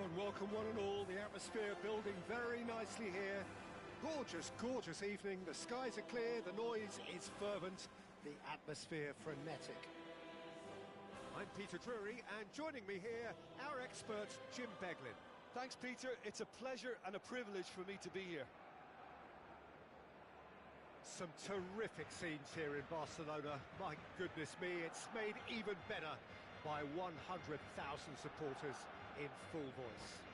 and welcome one and all. The atmosphere building very nicely here. Gorgeous, gorgeous evening. The skies are clear, the noise is fervent, the atmosphere frenetic. I'm Peter Drury, and joining me here, our expert, Jim Beglin. Thanks, Peter. It's a pleasure and a privilege for me to be here. Some terrific scenes here in Barcelona. My goodness me, it's made even better by 100,000 supporters in full voice.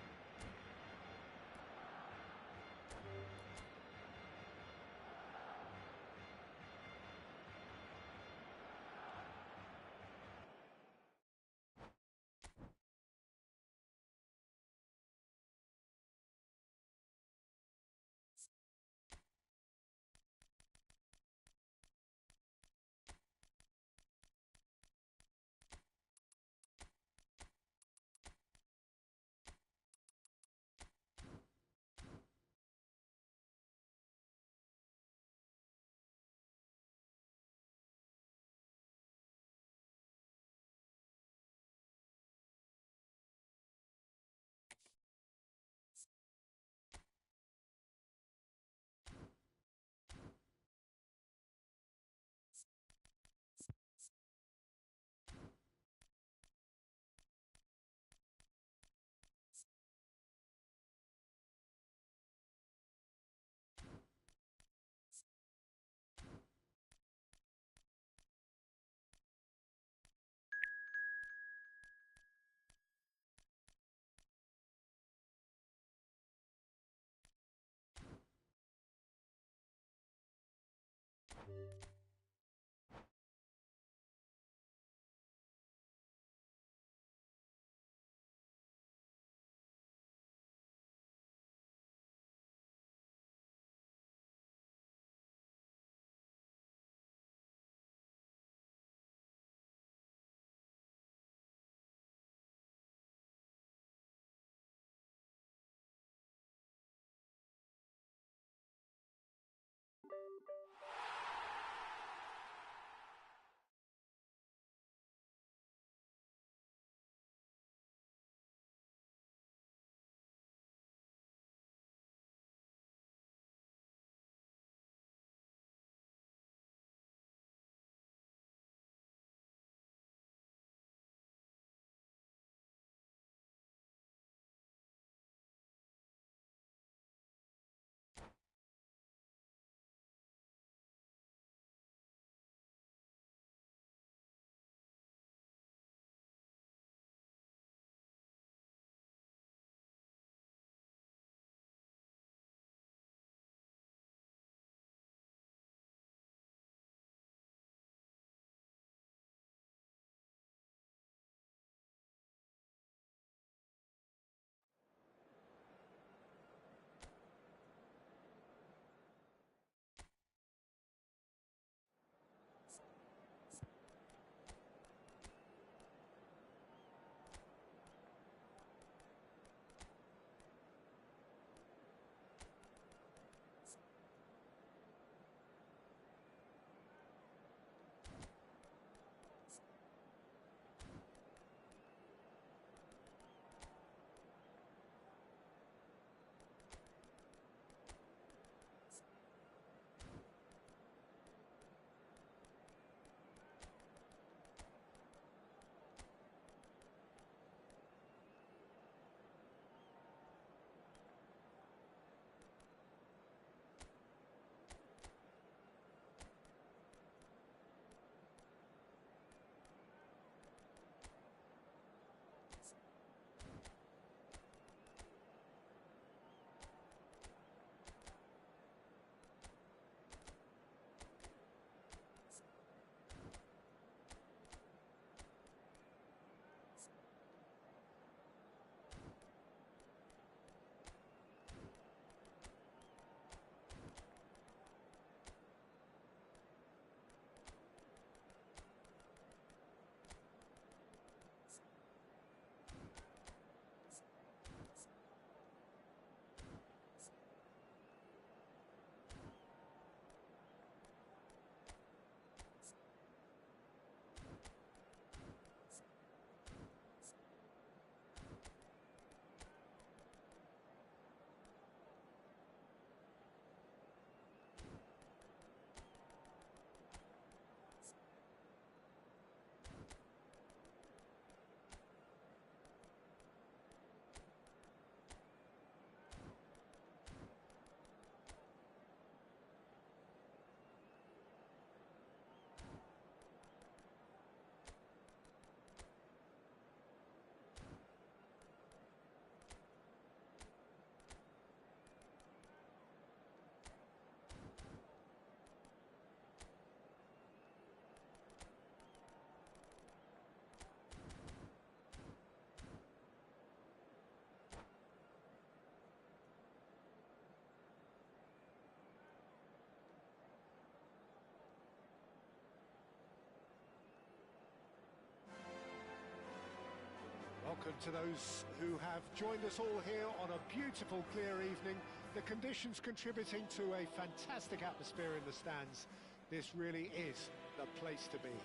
Welcome to those who have joined us all here on a beautiful, clear evening. The conditions contributing to a fantastic atmosphere in the stands. This really is the place to be.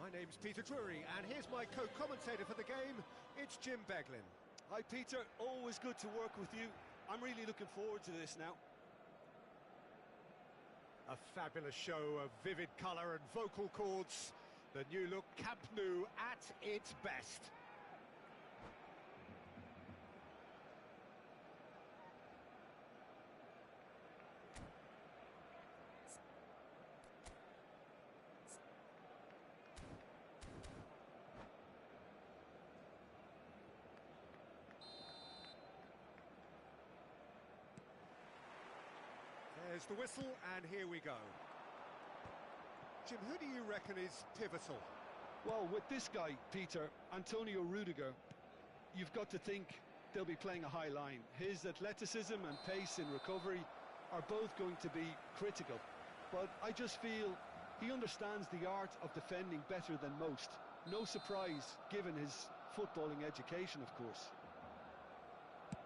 My name's Peter Drury, and here's my co-commentator for the game. It's Jim Beglin. Hi, Peter. Always good to work with you. I'm really looking forward to this now. A fabulous show of vivid colour and vocal cords. The new look Camp Nou at its best. There's the whistle, and here we go. Jim, who do you reckon is pivotal? Well, with this guy, Peter, Antonio Rudiger, you've got to think they'll be playing a high line. His athleticism and pace in recovery are both going to be critical. But I just feel he understands the art of defending better than most. No surprise, given his footballing education, of course.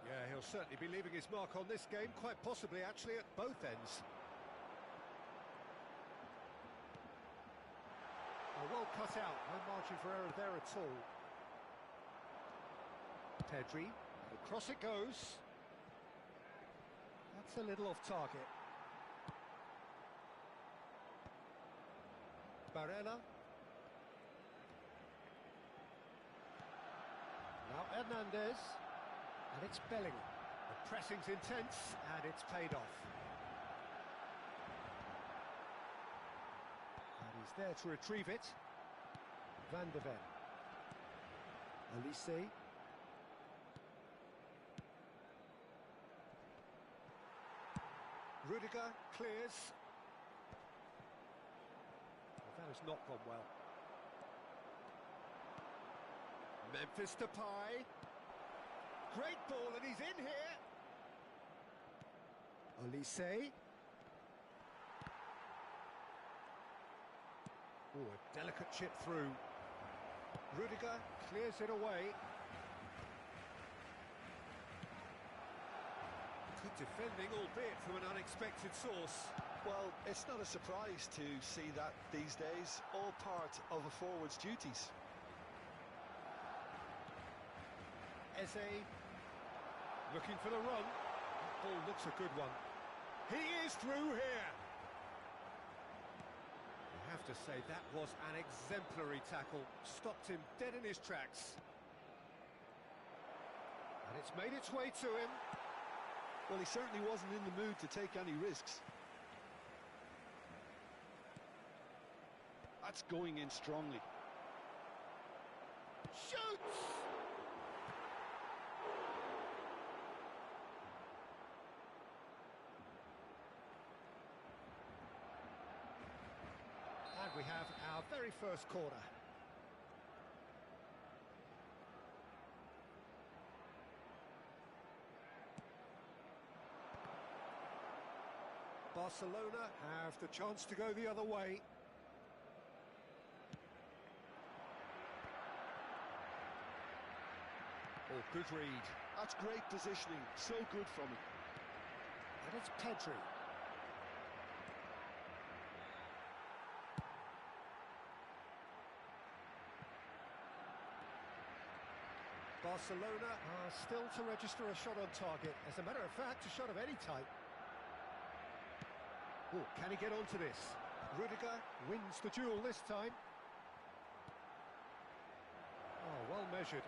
Yeah, he'll certainly be leaving his mark on this game, quite possibly actually at both ends. Oh, well cut out, no margin for error there at all. Pedri, across it goes. That's a little off target. Barella. Now Hernandez. And it's Bellingham. The pressing's intense, and it's paid off. And he's there to retrieve it. Van de Ven. Olise. Rudiger clears. Well, that has not gone well. Memphis Depay. Great ball, and he's in here. Olise. Oh, a delicate chip through. Rudiger clears it away. Good defending, albeit from an unexpected source. Well, it's not a surprise to see that these days, all part of a forward's duties. Eze. Looking for the run. That ball looks a good one. He is through here. I have to say, that was an exemplary tackle. Stopped him dead in his tracks. And it's made its way to him. Well, he certainly wasn't in the mood to take any risks. That's going in strongly. Shoots! And we have our very first corner. Barcelona have the chance to go the other way. Oh, good read. That's great positioning, so good from him. And it's Pedri. Barcelona are still to register a shot on target. As a matter of fact, a shot of any type. Oh, can he get onto this? Rudiger wins the duel this time. Oh, well measured.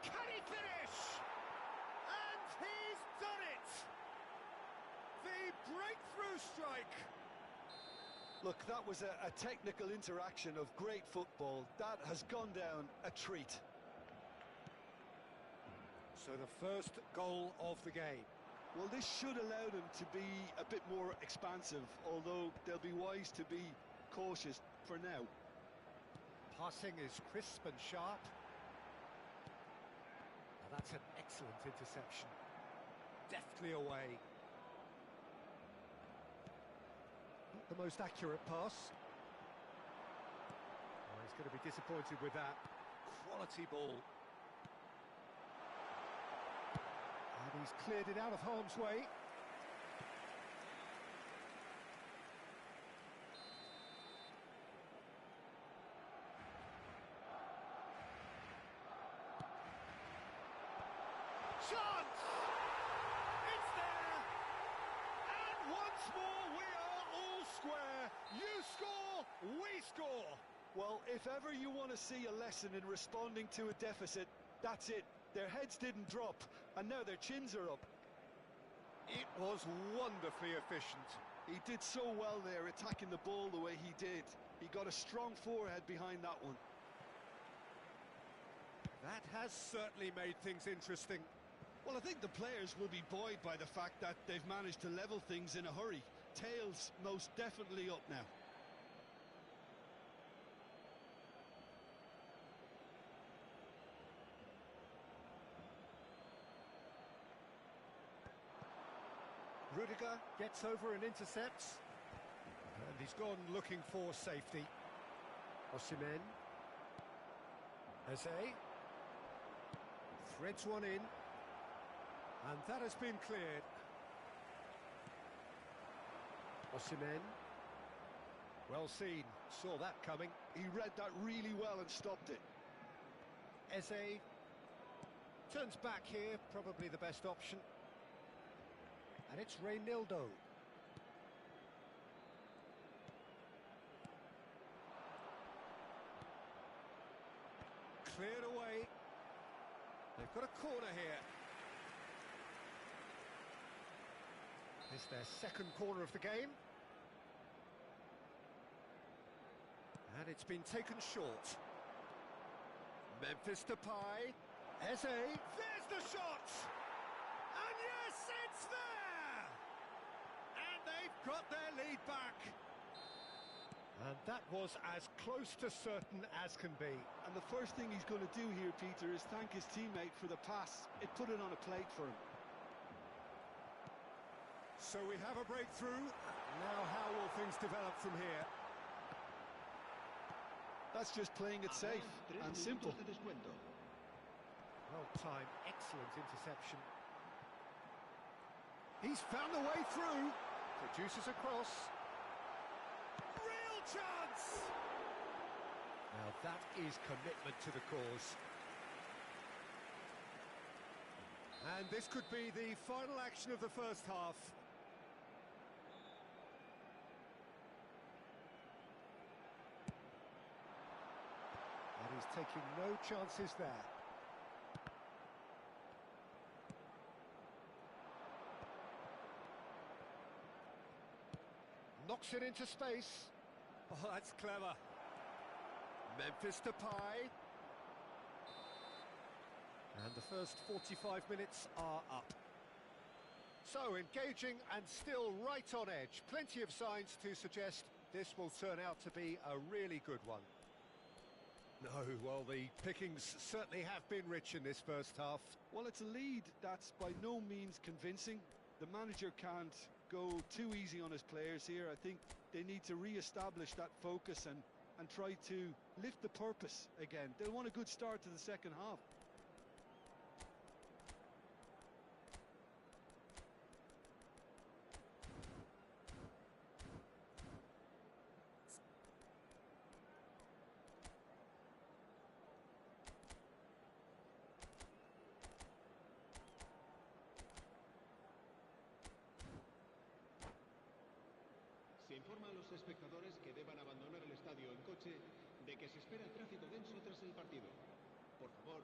Can he finish? And he's done it! The breakthrough strike! Look, that was a technical interaction of great football. That has gone down a treat. So the first goal of the game. Well, this should allow them to be a bit more expansive, although they'll be wise to be cautious for now. Passing is crisp and sharp. Now that's an excellent interception. Deftly away. Not the most accurate pass. Oh, he's going to be disappointed with that. Quality ball. And he's cleared it out of harm's way. Chance! It's there! And once more we are all square. You score, we score. Well, if ever you want to see a lesson in responding to a deficit, that's it. Their heads didn't drop, and now their chins are up. It was wonderfully efficient. He did so well there, attacking the ball the way he did. He got a strong forehead behind that one. That has certainly made things interesting. Well, I think the players will be buoyed by the fact that they've managed to level things in a hurry. Tails most definitely up now. Rudiger gets over and intercepts. And he's gone looking for safety. Osimhen. Eze. Threads one in. And that has been cleared. Osimhen. Well seen. Saw that coming. He read that really well and stopped it. Eze. Turns back here. Probably the best option. And it's Reynildo. Cleared away. They've got a corner here. It's their second corner of the game. And it's been taken short. Memphis Depay. Eze. There's the shot! And yes, it's there! And they've got their lead back. And that was as close to certain as can be. And the first thing he's going to do here, Peter, is thank his teammate for the pass. It put it on a plate for him. So we have a breakthrough. Now how will things develop from here? That's just playing it safe and simple. Well timed, excellent interception. He's found the way through. Produces a cross. Real chance! Now that is commitment to the cause. And this could be the final action of the first half. And he's taking no chances there. Knocks it into space. Oh, that's clever. Memphis Depay. And the first 45 minutes are up. So, engaging and still right on edge. Plenty of signs to suggest this will turn out to be a really good one. No, well, the pickings certainly have been rich in this first half. Well, it's a lead that's by no means convincing. The manager can't go too easy on his players here. I think they need to re-establish that focus and try to lift the purpose again. They'll want a good start to the second half. Se informa a los espectadores que deban abandonar el estadio en coche de que se espera tráfico denso tras el partido. Por favor,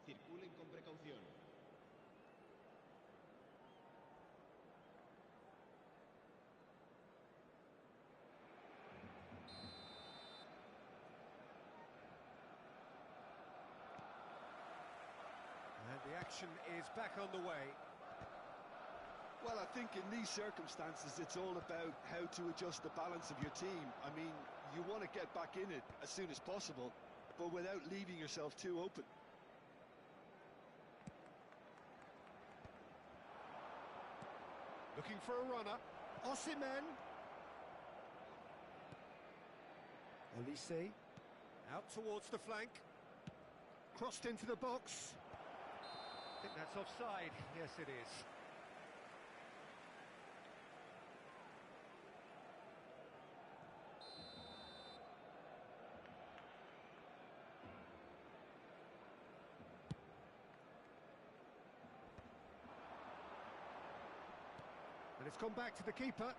circulen con precaución. And the action is back on the way. Well, I think in these circumstances, it's all about how to adjust the balance of your team. I mean, you want to get back in it as soon as possible, but without leaving yourself too open. Looking for a runner. Osimhen. Olise. Out towards the flank. Crossed into the box. I think that's offside. Yes, it is. And it's gone back to the keeper.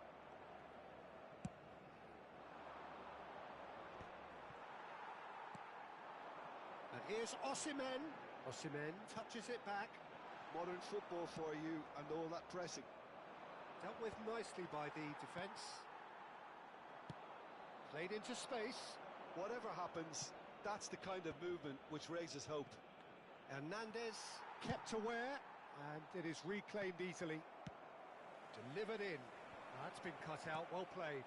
And here's Osimhen. Osimhen touches it back. Modern football for you and all that pressing. Dealt with nicely by the defence. Played into space. Whatever happens, that's the kind of movement which raises hope. Hernandez kept aware, and it is reclaimed easily. Delivered in. That's been cut out, well played.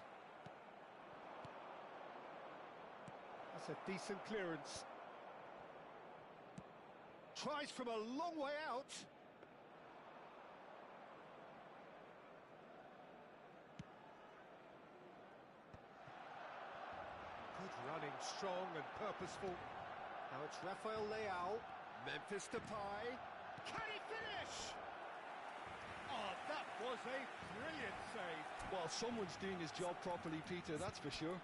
That's a decent clearance. Tries from a long way out. Good running, strong and purposeful. Now it's Rafael Leao. Memphis Depay. Can he finish? Oh, that was a brilliant save. Well, someone's doing his job properly, Peter, that's for sure.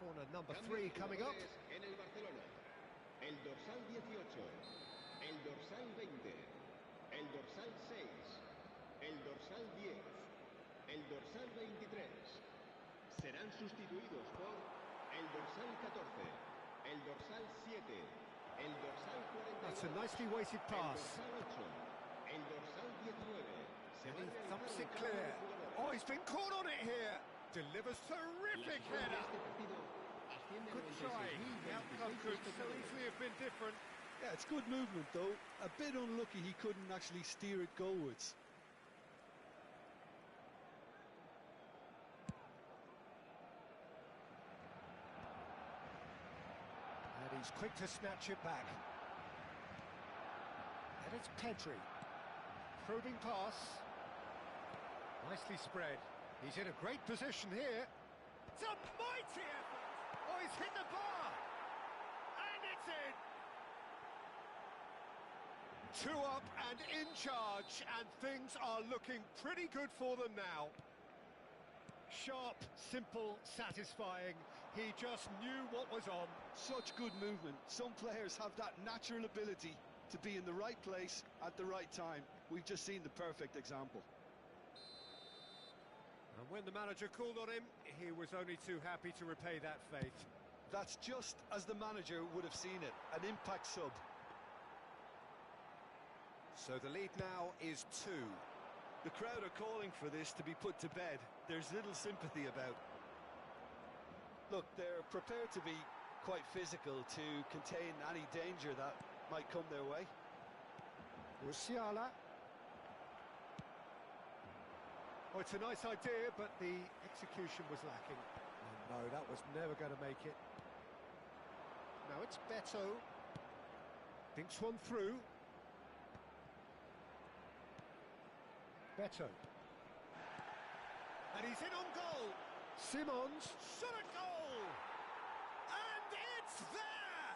Corner number 3 coming up. En el Barcelona. El dorsal 18, el dorsal 20, el dorsal 6, el dorsal 10, el dorsal 23. Serán sustituidos por el dorsal 14, el dorsal 7, el dorsal 42. That's a nicely weighted pass. El dorsal 8, el dorsal 19. And he thumps it clear. Oh, he's been caught on it here. Delivers terrific header. Good try. The outcome could so easily have been different. Yeah, it's good movement though. A bit unlucky he couldn't actually steer it goalwards. And he's quick to snatch it back. And it's Pedri. Probing pass. Nicely spread. He's in a great position here. It's a mighty effort. Oh, he's hit the bar. And it's in. 2 up and in charge, and things are looking pretty good for them now. Sharp, simple, satisfying. He just knew what was on. Such good movement. Some players have that natural ability to be in the right place at the right time. We've just seen the perfect example. And when the manager called on him, he was only too happy to repay that faith. That's just as the manager would have seen it, an impact sub. So the lead now is 2. The crowd are calling for this to be put to bed. There's little sympathy about. Look, they're prepared to be quite physical to contain any danger that might come their way. Musiala. Oh, it's a nice idea, but the execution was lacking. Oh, no, that was never going to make it. Now it's Beto. Thinks one through. Beto. And he's in on goal. Simons. Shot a goal! And it's there!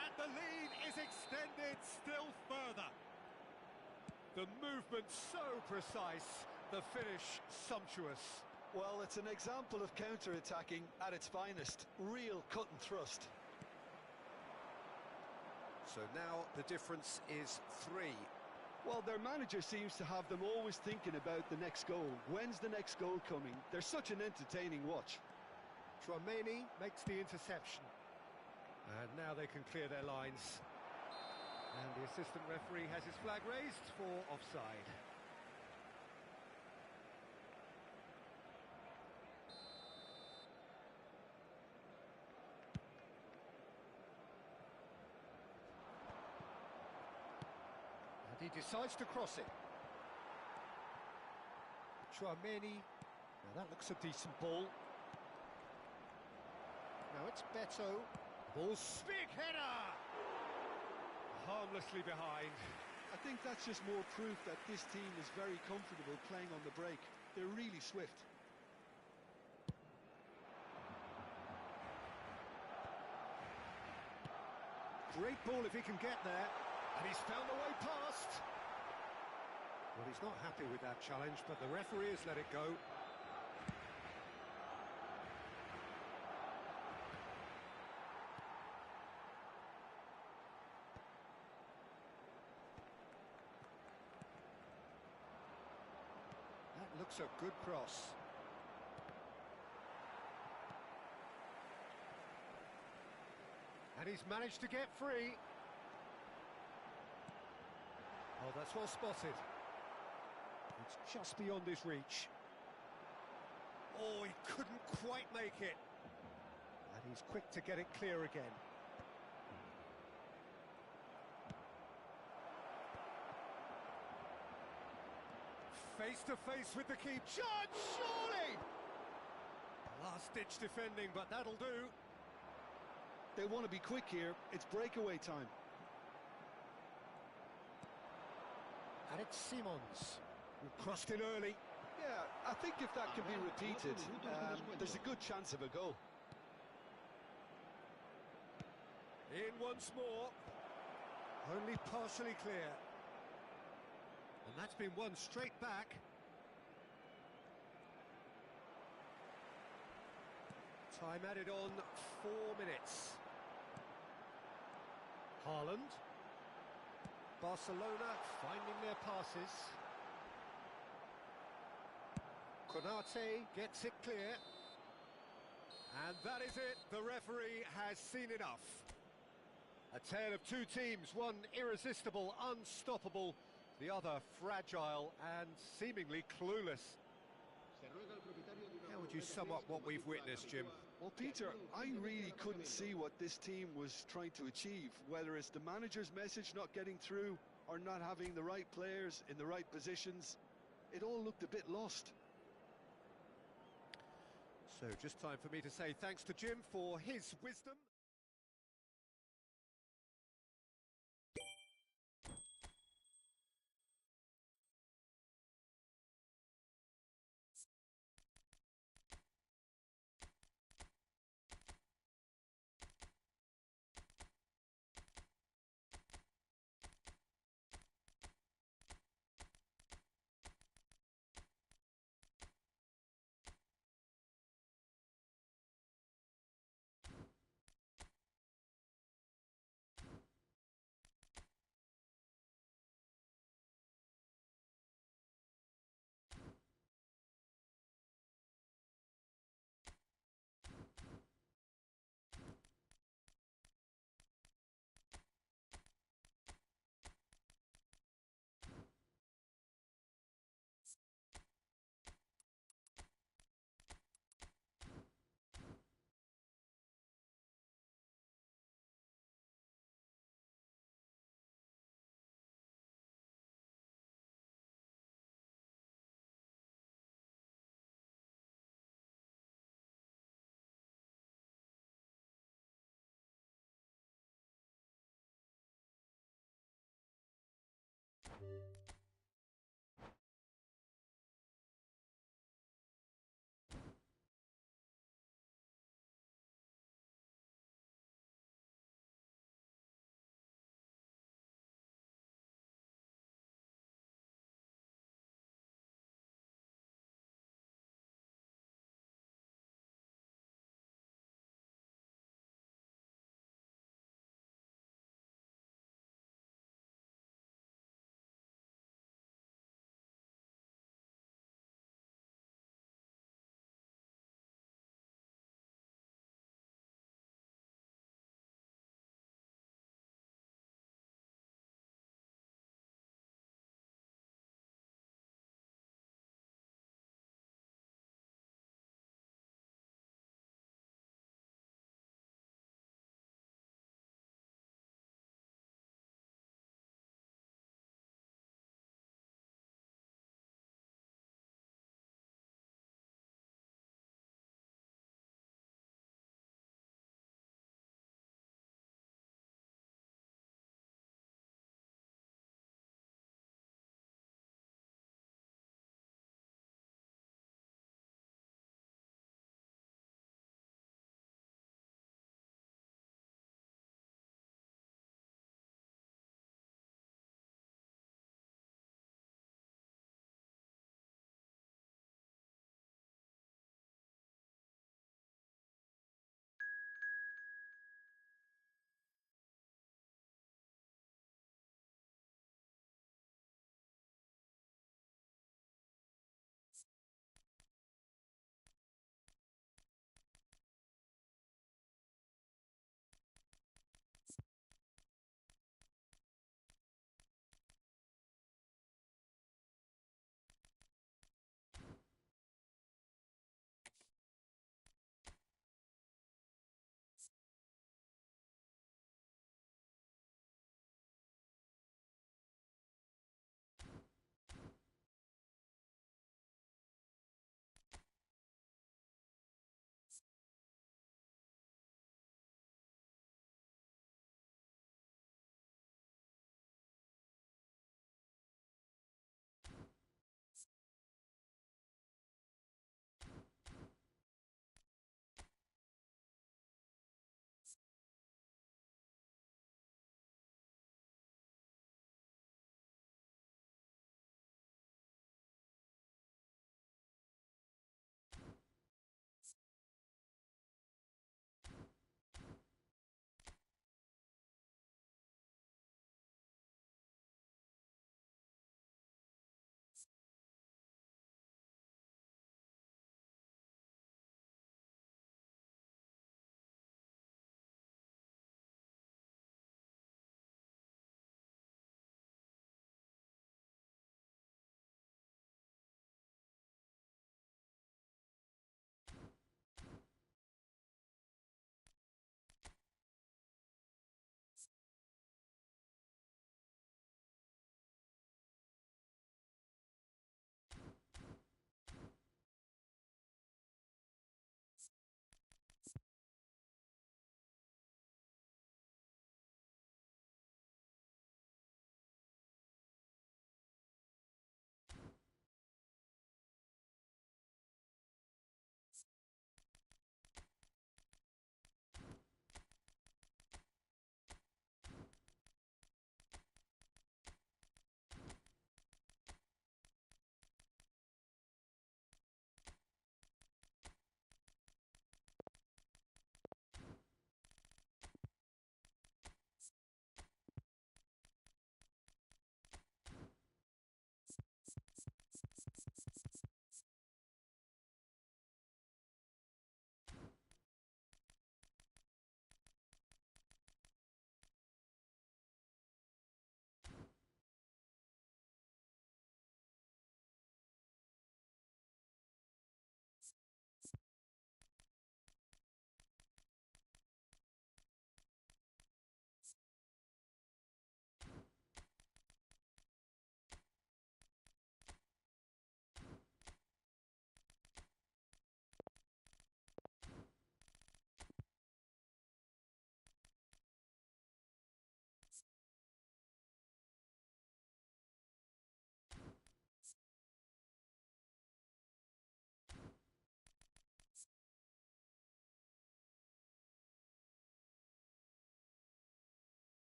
And the lead is extended still further. The movement so precise, the finish sumptuous. Well, it's an example of counter-attacking at its finest. Real cut and thrust. So now the difference is 3. Well, their manager seems to have them always thinking about the next goal. When's the next goal coming? They're such an entertaining watch. Tchouaméni makes the interception. And now they can clear their lines. And the assistant referee has his flag raised for offside. And he decides to cross it. Tchouaméni. Now that looks a decent ball. Now it's Beto. Ball's big header! Harmlessly behind. I think that's just more proof that this team is very comfortable playing on the break. They're really swift. Great ball if he can get there. And he's found a way past. Well, he's not happy with that challenge, but the referee has let it go. That looks a good cross. And he's managed to get free. Oh, that's well spotted. It's just beyond his reach. Oh, he couldn't quite make it. And he's quick to get it clear again. Face to face with the keeper. Shot, surely! Last-ditch defending, but that'll do. They want to be quick here. It's breakaway time. And it's Simons, who crossed in early. Yeah, I think if that can be repeated, there's a good chance of a goal. In once more. Only partially clear. And that's been won straight back. Time added on 4 minutes. Haaland. Barcelona finding their passes. Konate gets it clear. And that is it. The referee has seen enough. A tale of two teams, one irresistible, unstoppable, the other fragile and seemingly clueless. How would you sum up what we've witnessed, Jim? Well, Peter, I really couldn't see what this team was trying to achieve, whether it's the manager's message not getting through or not having the right players in the right positions. It all looked a bit lost. So just time for me to say thanks to Jim for his wisdom.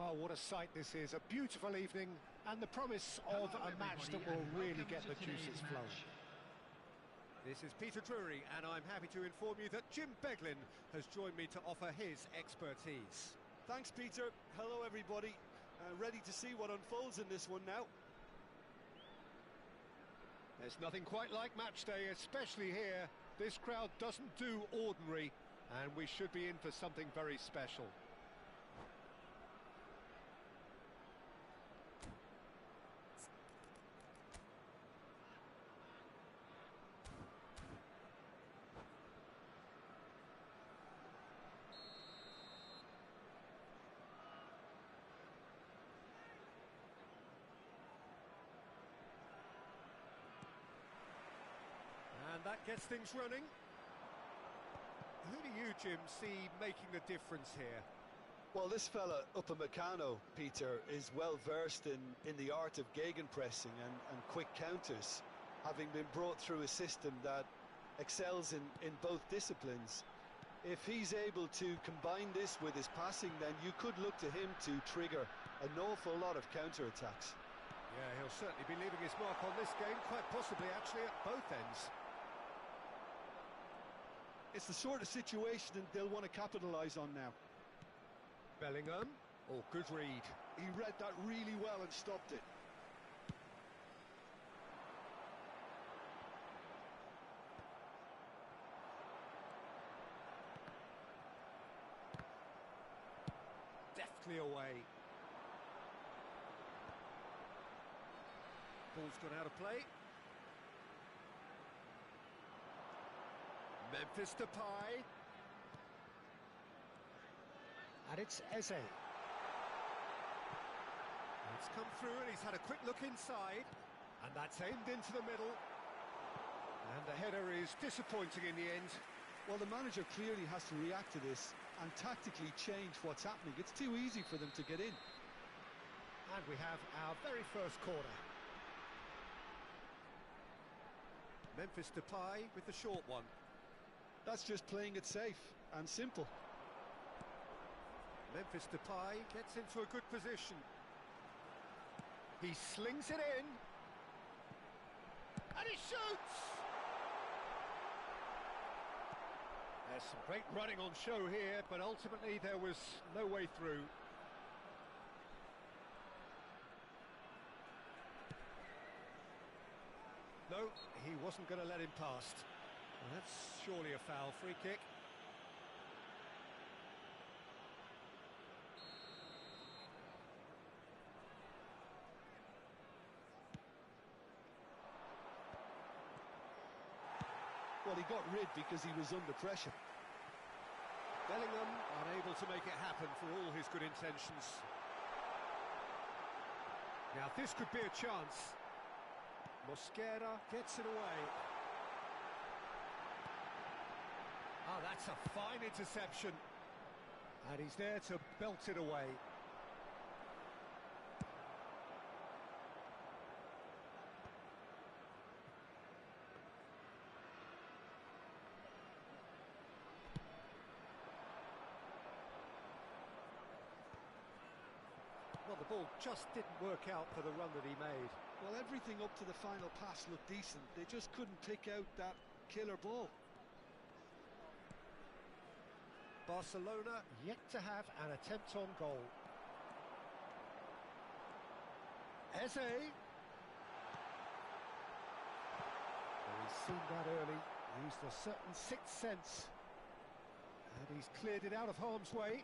Well, what a sight this is. A beautiful evening and the promise of a match that will really get the juices flowing. This is Peter Drury, and I'm happy to inform you that Jim Beglin has joined me to offer his expertise. Thanks, Peter. Hello, everybody. Ready to see what unfolds in this one now. There's nothing quite like match day, especially here. This crowd doesn't do ordinary, and we should be in for something very special. And that gets things running. Who do you, Jim, see making the difference here? Well, this fella, Upamecano, Peter, is well versed in the art of gegenpressing and quick counters, having been brought through a system that excels in both disciplines. If he's able to combine this with his passing, then you could look to him to trigger an awful lot of counter-attacks. Yeah, he'll certainly be leaving his mark on this game, quite possibly actually at both ends. It's the sort of situation that they'll want to capitalise on now. Bellingham. Oh, good read. He read that really well and stopped it. Deftly away. Ball's gone out of play. Memphis Depay. And it's Eze. It's come through and he's had a quick look inside. And that's aimed into the middle. And the header is disappointing in the end. Well, the manager clearly has to react to this and tactically change what's happening. It's too easy for them to get in. And we have our very first corner. Memphis Depay with the short one. That's just playing it safe and simple. Memphis Depay gets into a good position. He slings it in. And he shoots! There's some great running on show here, but ultimately there was no way through. No, he wasn't going to let him past. Well, that's surely a foul. Free kick. Well, he got rid because he was under pressure. Bellingham unable to make it happen for all his good intentions. Now this could be a chance. Mosquera gets it away. Ah, that's a fine interception. And he's there to belt it away. Well, the ball just didn't work out for the run that he made. Well, everything up to the final pass looked decent. They just couldn't pick out that killer ball. Barcelona Yet to have an attempt on goal. Eze. Well, he's seen that early, used a certain sixth sense. And he's cleared it out of harm's way.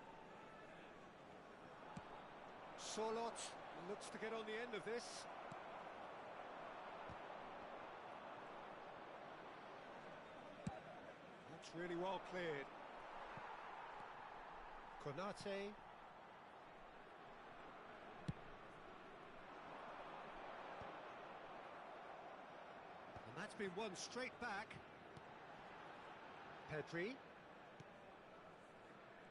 Sorlot looks to get on the end of this. That's really well cleared. Konate. And that's been won straight back. Pedri.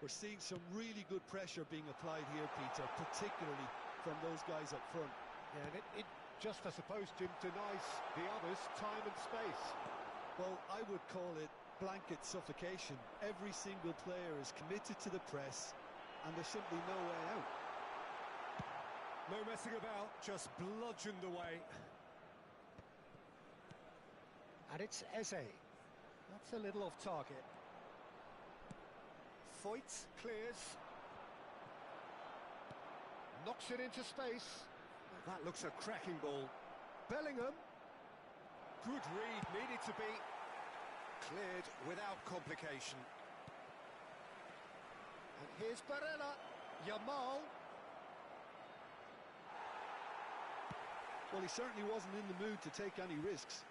We're seeing some really good pressure being applied here, Peter, particularly from those guys up front. Yeah, and it just, I suppose, Jim, denies the others time and space. Well, I would call it blanket suffocation. Every single player is committed to the press, and there's simply no way out. No messing about, just bludgeoned away. And it's Eze. That's a little off target. Foyt clears. Knocks it into space. That looks a cracking ball. Bellingham. Good read, needed to be cleared without complication. And here's Barella. Yamal. Well, he certainly wasn't in the mood to take any risks.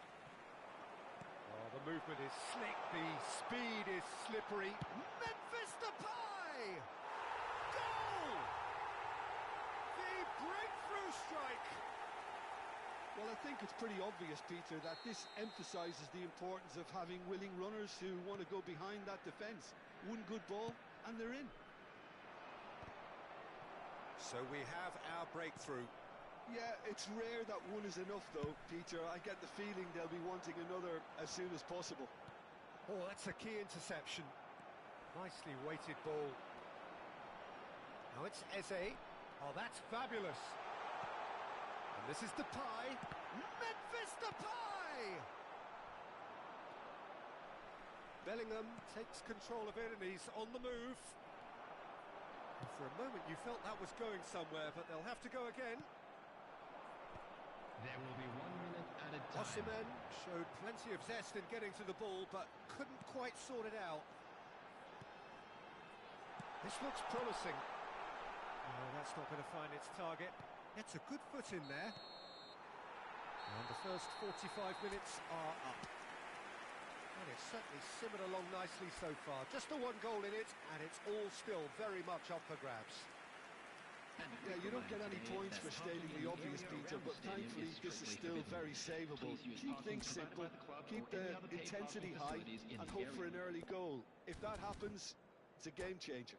Oh, the movement is slick, the speed is slippery. Memphis Depay! Goal! The breakthrough strike! Well, I think it's pretty obvious, Peter, that this emphasises the importance of having willing runners who want to go behind that defence. One good ball, and they're in. So we have our breakthrough. Yeah, it's rare that one is enough, though, Peter. I get the feeling they'll be wanting another as soon as possible. Oh, that's a key interception. Nicely weighted ball. Now it's Eze. Oh, that's fabulous. And this is Depay. Memphis Depay! Bellingham takes control of it and he's on the move. And for a moment you felt that was going somewhere, but they'll have to go again. There will be 1 minute added time. Osimhen showed plenty of zest in getting to the ball, but couldn't quite sort it out. This looks promising. Oh, that's not going to find its target. It's a good foot in there. And the first 45 minutes are up. And it's certainly simmered along nicely so far. Just the one goal in it, and it's all still very much up for grabs. Yeah, you don't get any points for stating the obvious, Peter, but thankfully this is still very savable. Keep things simple, keep the intensity high, and hope for an early goal. If that happens, it's a game changer.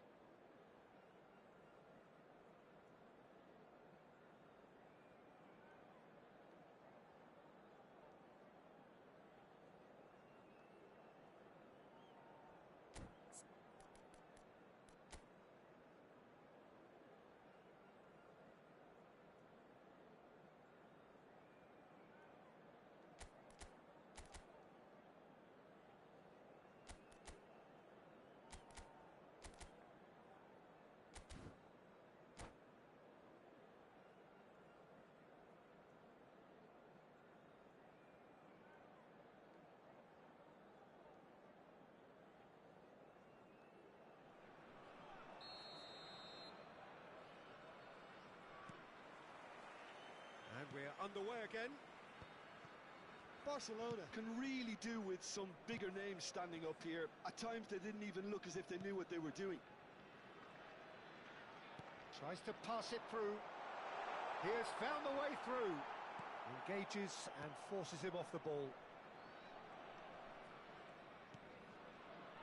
And we're underway again. Barcelona can really do with some bigger names standing up here. At times they didn't even look as if they knew what they were doing. Tries to pass it through. He has found the way through. Engages and forces him off the ball.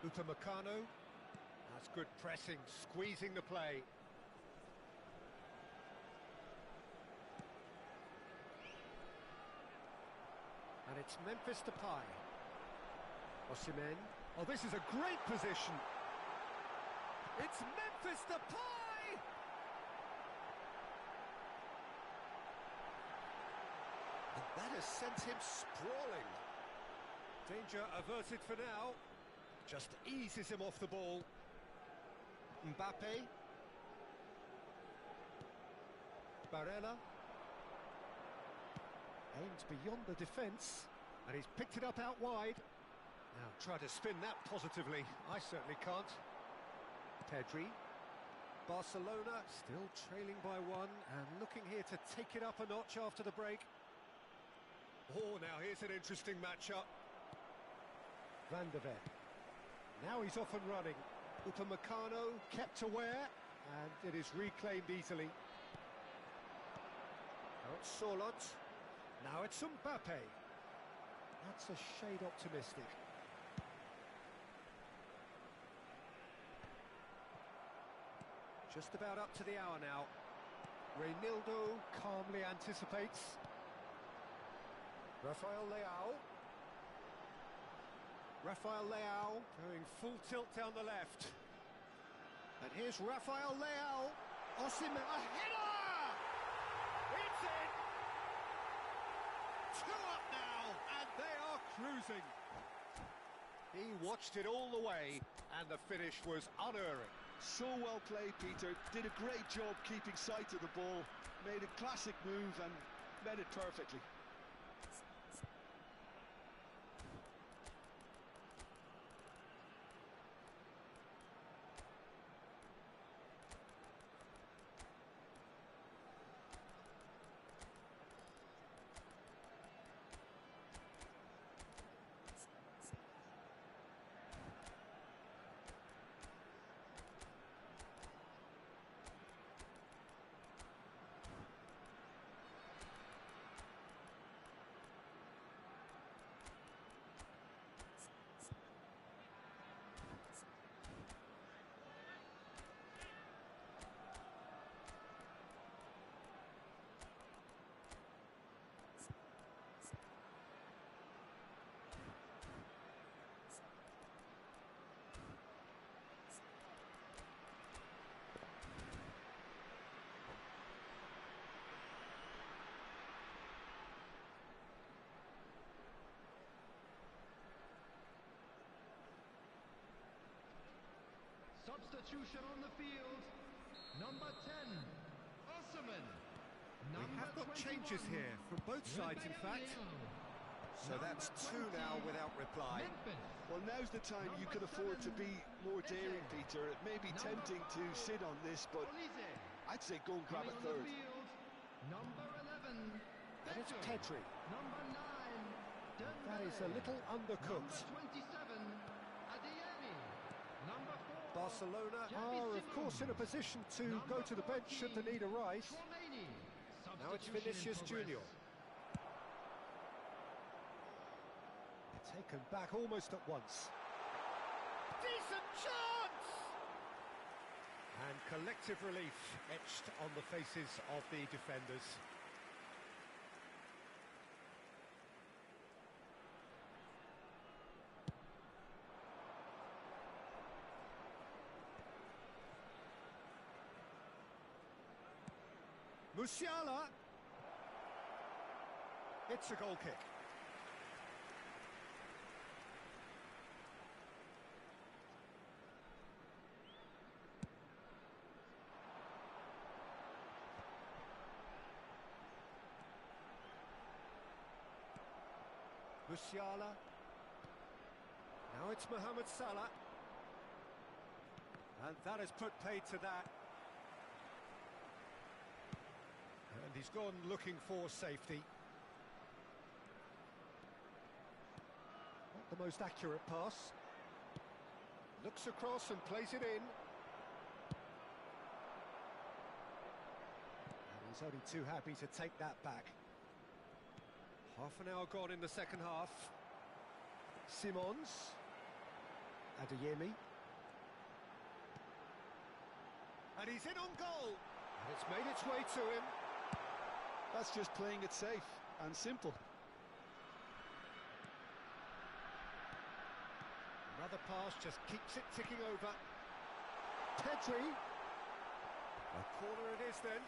Upamecano. That's good pressing, squeezing the play. And it's Memphis Depay. Osimhen. Oh, this is a great position. It's Memphis Depay! And that has sent him sprawling. Danger averted for now. Just eases him off the ball. Mbappe. Barella. Aims beyond the defence, and he's picked it up out wide. Now try to spin that positively. I certainly can't. Pedri. Barcelona still trailing by one and looking here to take it up a notch after the break. Oh, now here's an interesting matchup. Van de Ven. Now he's off and running. Upamecano kept aware, and it is reclaimed easily. Now it's Solot. Now it's Mbappe. That's a shade optimistic. Just about up to the hour now. Reinildo calmly anticipates. Rafael Leao. Rafael Leao Going full tilt down the left. And here's Rafael Leao. Osimhen, a header! Two up now, and they are cruising. He watched it all the way, and the finish was unerring. So well played, Peter. Did a great job keeping sight of the ball. Made a classic move and met it perfectly. Substitution on the field. Number 10, Osman. We have got changes here from both sides, in fact. So that's two now without reply. Well, now's the time you could afford to be more daring, Peter. It may be tempting to sit on this, but I'd say go and grab a third. Number 11, And it's Pedri. Number 9, That is a little undercooked. Number 27, Adeyemi. Number 4, Barcelona are, of course, in a position to go to the bench should the need arise. Chouameni. Now it's Substitution in Vinicius progress. Junior. Taken back almost at once. Decent chance! And collective relief etched on the faces of the defenders. Musiala. It's a goal kick. Musiala. Now it's Mohamed Salah. And that has put paid to that. And he's gone looking for safety. Not the most accurate pass. Looks across and plays it in. And he's only too happy to take that back. Half an hour gone in the second half. Simons. Adeyemi. And he's in on goal. And it's made its way to him. That's just playing it safe and simple. Another pass just keeps it ticking over. Pedri. A corner it is then.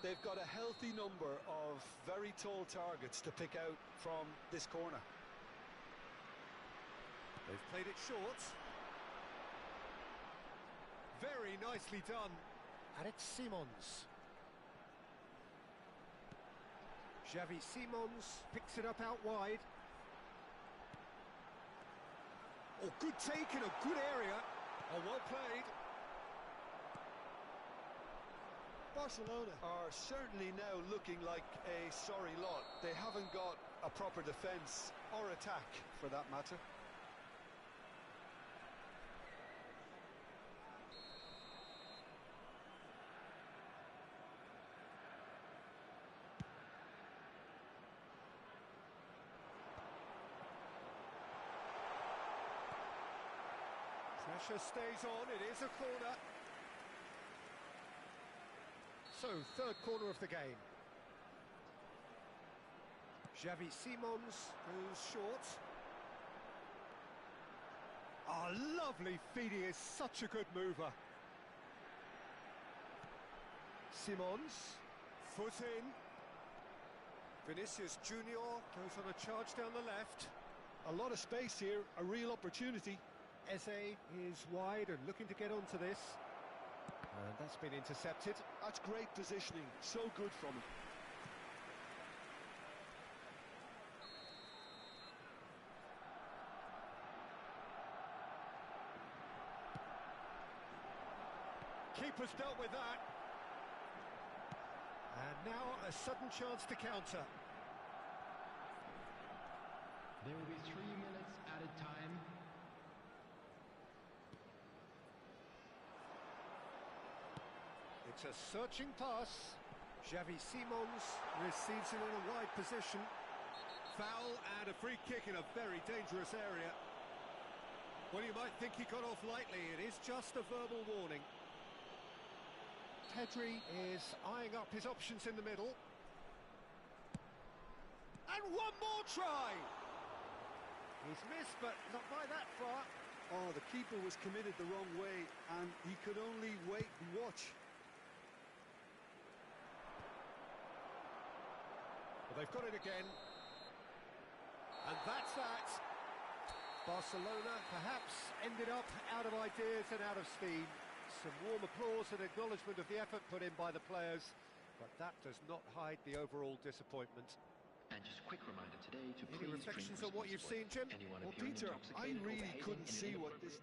They've got a healthy number of very tall targets to pick out from this corner. They've played it short. Very nicely done. And it's Simons. Xavi Simons picks it up out wide. Oh, good take in a good area. Oh, well played. Barcelona are certainly now looking like a sorry lot. They haven't got a proper defence or attack, for that matter. Pressure stays on, it is a corner. So, third corner of the game. Xavi Simons goes short. Ah, lovely feed, he is such a good mover. Simons, foot in. Vinicius Junior goes on a charge down the left. A lot of space here, a real opportunity. Eze is wide and looking to get onto this. And that's been intercepted. That's great positioning, so good from him. Keeper's dealt with that. And now a sudden chance to counter. There will be 3 minutes added time. It's a searching pass. Xavi Simons receives it in a wide position. Foul and a free kick in a very dangerous area. Well, you might think he got off lightly. It is just a verbal warning. Pedri is eyeing up his options in the middle. And one more try! He's missed, but not by that far. Oh, the keeper was committed the wrong way, and he could only wait and watch. Well, they've got it again. And that's that. Barcelona perhaps ended up out of ideas and out of steam. Some warm applause and acknowledgement of the effort put in by the players, but that does not hide the overall disappointment. And just a quick reminder today to Any reflections on what you've seen, Jim? Well, Peter, I really couldn't see what this...